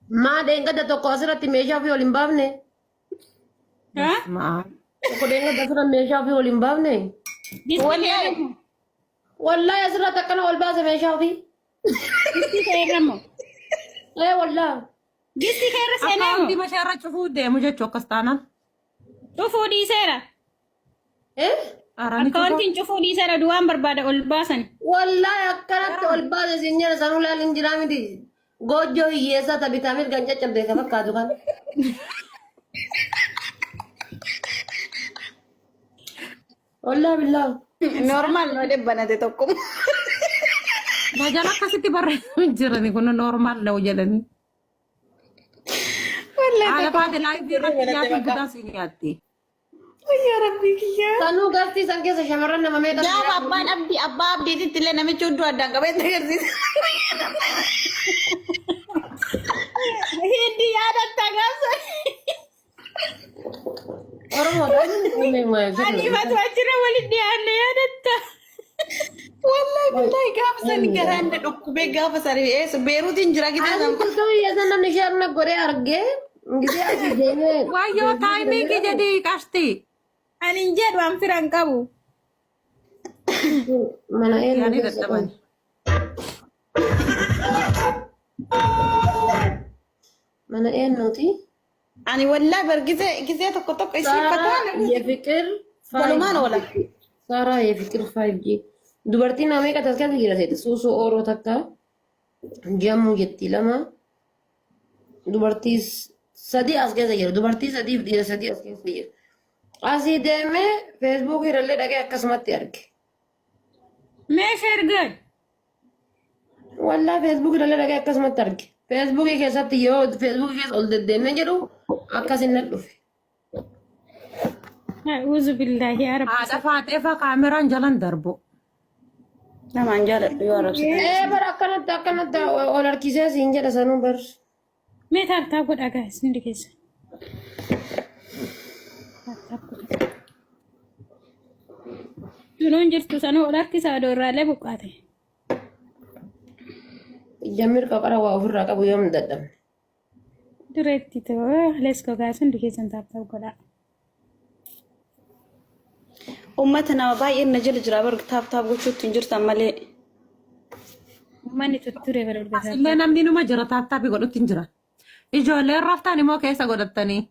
ما دينغا دا توكو أسرة ميشا في أولمبابني ها ما توكو دينغا دا أسرة ميشا في أولمبابني والله والله أسرة تكنا والباس ميشا في جستي خير رمو إيه والله جستي خير أكاونتي سنمو مشارة شوفوا ده مجھے چوکستانا شوفوا دي سيرة إيه أراني أكونتين شوفوا دي سيرة دوان بربادة الباسن والله أكلت والباس سينير سانولا لينجرامي دي gojo hiyesa tapi tamir ganja cabde ka fakkaatu kan والله بالله normal no de banate tokkum ما جانا كاسيتي برا جراني كنا نورمال لو جلني والله على بعد لايف ركياتي بدا سينياتي ya rabbi kiya sanu garti sangke sesamaran nama meta ya abba abdi titile nami cudu ada gabe terus hindi ada tagas orang mau ini mau أني ما توجه ولدي أنا يا دتا wallahi gafsan garande dokkube gafasari es berutin jira kita aku tuh ya sana nishar na gore arge gitu aja deh وايو تايمي كي جدي كاستي أنا جد وام فران كابو mana يعني ini ده mana ini nanti ani wallahi bergize tokko tokko isi Sarah ya fikir waluman wala Sarah ya fikir 5G dubartii namee katas kan jira seete suusu oro takka jamu jetti lama dubartii sadi as keessa jira dubartii sadi dhiira sadi as keessa jira asii deemee feesbuuk irrallee dhaqee akkasumatti arge ماشي رجال wallaa feesbuuk irrallee dhaqee akkasumatti arge feesbuukii keessatti yoo feesbuukii keessa ol deddeemee jedhu akkasin nan dhufe أعوذ بالله يا رب هذا فاتفا كاميرا جلن دربو naman jala yo rabbi bar akkanatti ol harkisee siin jedha sanuu bar ما تابتا قد أجهز ندكيس تنون جرتو سنو أولاركي سادو رالي بقاته jammir qaqara waa ofirraa qabu yoo hin dadhabne دريتي تو ليسكو جاس ندكيس تابتا قد ummatana baay'een na jala jira bar taab gochuutti hin jirtan malee ماني تتوري بالورقة اللي نمني نما جرى تابتابي قدوت تنجرا إجولي رفتاني مو كيسا قدتني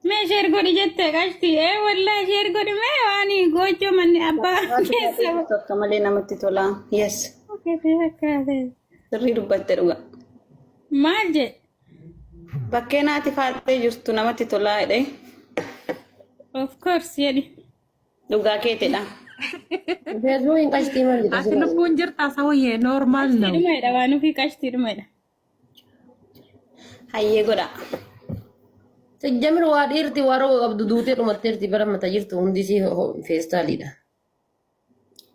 ما شير قولي جتة قاشتي إيه والله شير قولي ما واني قوجو من أبا كيسا tokko malee namatti tola yes كيف هذا sirrii dubbatte dhuga ما جي bakkee naati faattee jirtu namatti tolaa jedhe of course يعني dhugaa keetedha feesbuukiin qashtii maal jedha أتي نبون جرتا سوية نورمال نو ما يدا وانو في قاشتي ما يدا hayyee godha Jamir waa dhiirti waroo qabdu duutee dhumatteerti bara mata jirtu hundisii feestaaliidha.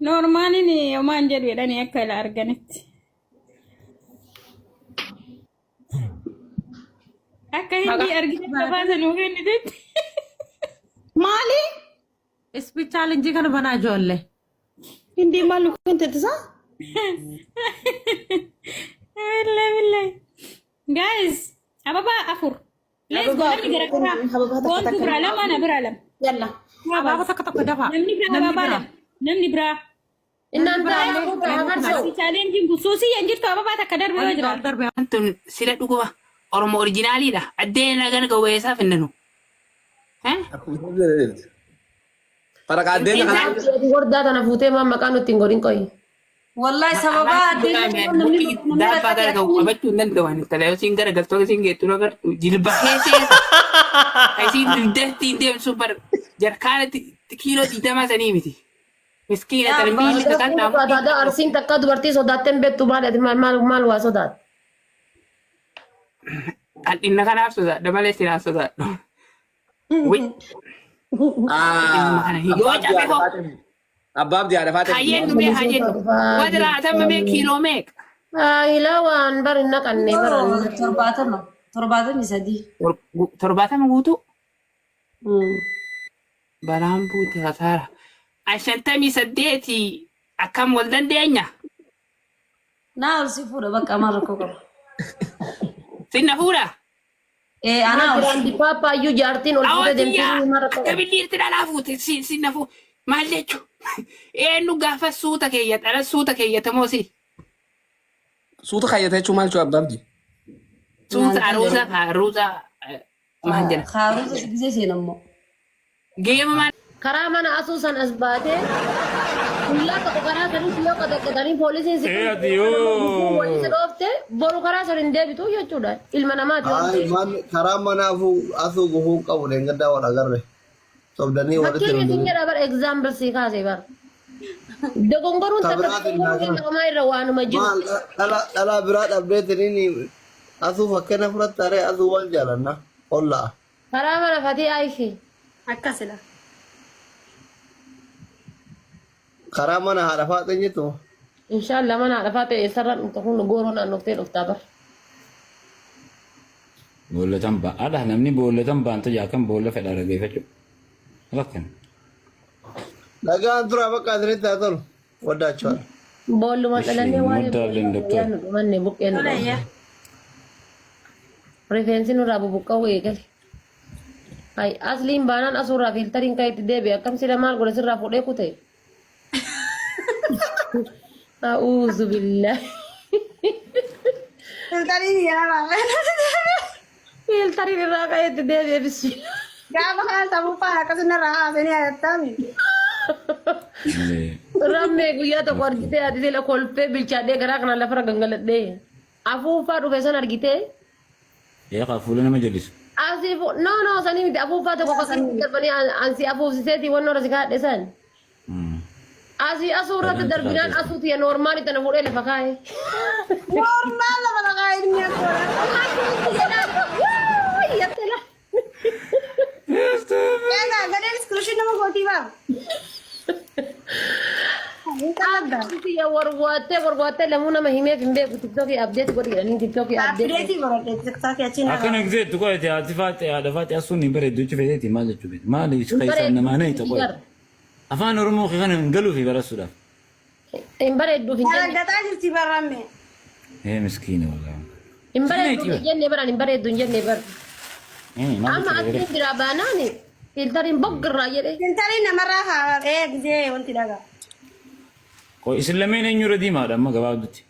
نورمالي ني يومان جد ويداني أكل أرجنت أكل هندي أرجنت بابا نوغن ندت maali اسبي تشالنجي كان بنا جولي hindi maalu kunte tisa والله والله guys أبابا أفر ليش قلنا نقرأ كون تبرع لم أنا برا لم yalla بابا تكتك دفع نمني برا بابا لم نمني برا Innaan taa'ee agarsiisu. challenge khususi yanjirtu ababa takadar biro jira دربي Antun sila dhuguma Oromo originaalidha. Addeen nagan gawweessaa finnanu. Para kaadeen Ati guddaa tana fuutee maan maqaan nutti hin godhin qoyi. Wallahi sababa Daabbaa gara gahu qabachuu hin danda'an. Televiziin gara galtoota isin geettu agartu jilba keessee isiin dugdatti deemsu bar jarkaana kiiloo 20 sanii miti. Miskiina tarmiilli tataan naamu. Ati arsiin takka dubartii sodaattee hin beektu maal waa sodaat. Dhimma kanaaf sodaadha malee sinaan sodaadhu. Abbaab diyaadha faate. Hayyeen dhumee hayyeen wadira atama mee kiiloo meeqa? Ilaa waan bari naqannee baran. torbaatami sadii. 70 guutuu? Balaan buute kasaara. 58 akkam wal dandeenya? Naa ol si fuudha bakka amaan rakkoo qaba. Sinna fuudha. Ana Andi paapaayyuu jaartiin ol fuutee deemtee mara ta'u. Kabilliirti dhalaa fuute sinna fuu. Maal jechuun? Eenyu gaafa suuta keeyyata dhala suuta keeyyatamoo si? Suuta kayyatee jechuun maal jechuudha abba abdii? Suuta aruusa maal jedha? Kaaruusa gisee seenammoo. Geema maal? Karaa mana asuusan as baatee guyyaa tokko karaa sanitti yoo qaxaqqatanii poolisiin si walitti dhoofte boru karaa san hin deebitu jechuudha. Ilma namaati waan ta'eef. Karaa mana asuu gufuu qabu deengaddaa wal agarre. Sobdanii walitti Fakkeenya isin jedha bara example sii kaasee bara. Dogongoruun takka irra waanuma jiru. Dhalaa biraa dhabdeetiniin asuu fakkeenya fudhattaaree asuu wal jaalanna ollaa. Karaa mana fatee aayishee. Akkasila. Karaa mana haadha faaxee jettu. Inshallah mana haadha faaxee eessarraan dhufta kun gooroo naannoftee dhuftaa bara. Boollatan ba'aadha namni boollatan baanta jaakan boolla fedha dhageeffachuu. Rakkan. Dhagaan tura bakka asinitti haa tolu. Waddaachuu. Boolluma dhalannee waan doktor. dhumanne buqqee nu dhabu. Rifeensi nurraa bubuqqa'uu eegale. Hai asliin baanaan asuurraa fiiltariin kan itti deebi'e akkam sida maal godhe sirraa fuudhee kutee. A'uuzu billahi. Filtariin yaa Fiiltariin irraa kan itti deebi'e bismillah. gaafa kaan sabuu faa akkasuma irraa haasanii ayattami. Rammee guyyaa tokko argitee ati sila kolfee bilchaadhee garaa kana lafarra gangaladhee. Afuuffaa dhufe san argitee. Yaa fuula nama jallisu. Asiif no sanii miti afuuffaa tokko akkasii darbanii ansi afuufsiseeti waan noora si kaadhe san. Asii asuurratti darbinaan asuuti normaali tana fuudhee lafa kaa'e. Normaal lafa dhaqaa inni akka. Yattela. Egaa gadeen iskirishii nama gootii baa. Asii warwaattee lamuu nama himeef hin beeku tiktokii abdeet godhi jedhanii tiktokii abdeet. Abdireetii baradhee tiktookii achiin Akkana gisee tu qo'ate haati faate haadha faate asuun hin bareeddu jechuun feeteeti maal jechuu beektu maali keessaan namaa na hiita qo'ate. Afaan Oromoo kana hin galuu fi barasuudhaaf. Hin bareedduuf hin jenne. Argataa jirti barramme. Miskiina walaa. Hin bareedduuf hin jenne baraan hin bareeddu hin jenne bara. Amma asiin jira baanaani filtariin boggirraa jedhe. Filtariin namarraa haa gisee wanti dhagaa. Ko isin lameen eenyurra diimaadha amma gabaabdutti.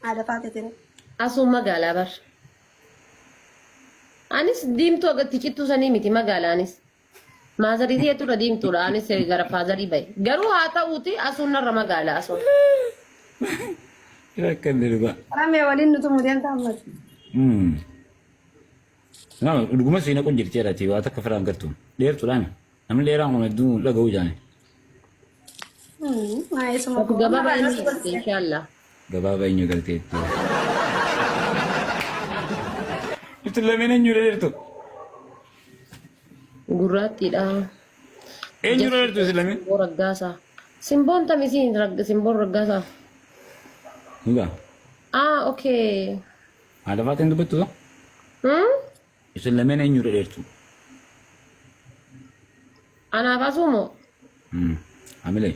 Haadha faate ture. Asuun magaalaa bara. Anis diimtuu agatti cittuu sanii miti magaalaanis. Maazarii jechuudha diimtuudha anis gara faazarii bahe. Garuu haa ta'uuti asuun narra magaalaa asuun. Rakkan dirba. Rammee waliin nutu muudeen taammatu. Nama dhuguma siina kun jirteedhaati waa takka firaan gartuun dheertuudhaan namni dheeraan kun hedduu dhaga'uu jaane. Gabaabaa inni inshallah. Gabaabaa eenyu galteetti. Itti lameen eenyudha dheertu. Gurraattiidha. Eenyudha dheertu isin lameen? Simboo raggaasaa. Simboon tamisiin simboon raggaasaa. Dhugaa. Okay. Haadha faateen dubbattu isin lameen eenyudha dheertu? Anaaf asuumoo? Amilee.